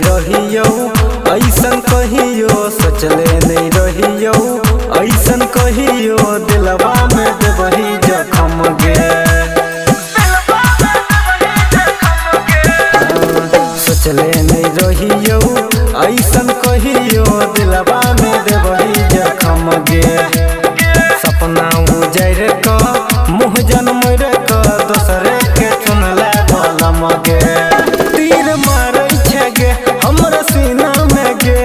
नहीं रहियो ऐसन कहियो, सोचले नहीं रहियो ऐसन कहियो, दिलवा में देबही जखम गे। सोचले नहीं रहियो ऐसन कहियो, दिलवा में देबही जखम गे। सपना उजर क मुँह जनम क, दोसरे के चुनले बलम गे। तीर मारै छै गे हमरा सीना में गे,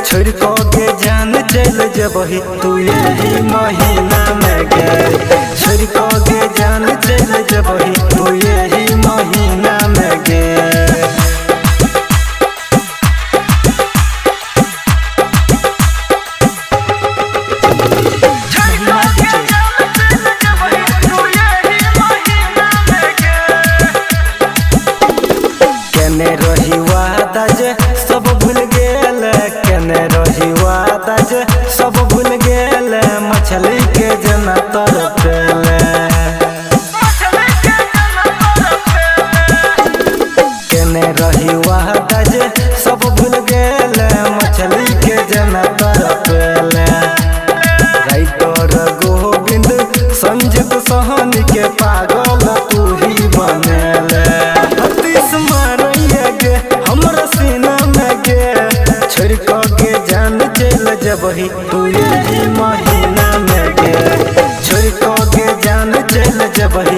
छोड़ क गे जान चल जेबही तू यही महीना में गे। छोड़ क गे जान चल जेबही तू यही महीना में गे। केने रही वादा जे सब भूल गेल, केने रही वादा जे सब भूल गेल, मछली के जना तरपेले। केने रही वादा जे सब भूल गेल, मछली के जना तरपेले। राइटर गोविंद संजीत सहनी के पागल तू ही बनेले। हमरा सीना में गे, छोड़ क गे जान चल जेबही तू यही महीना में गे। छोड़ क गे जान चल जेबही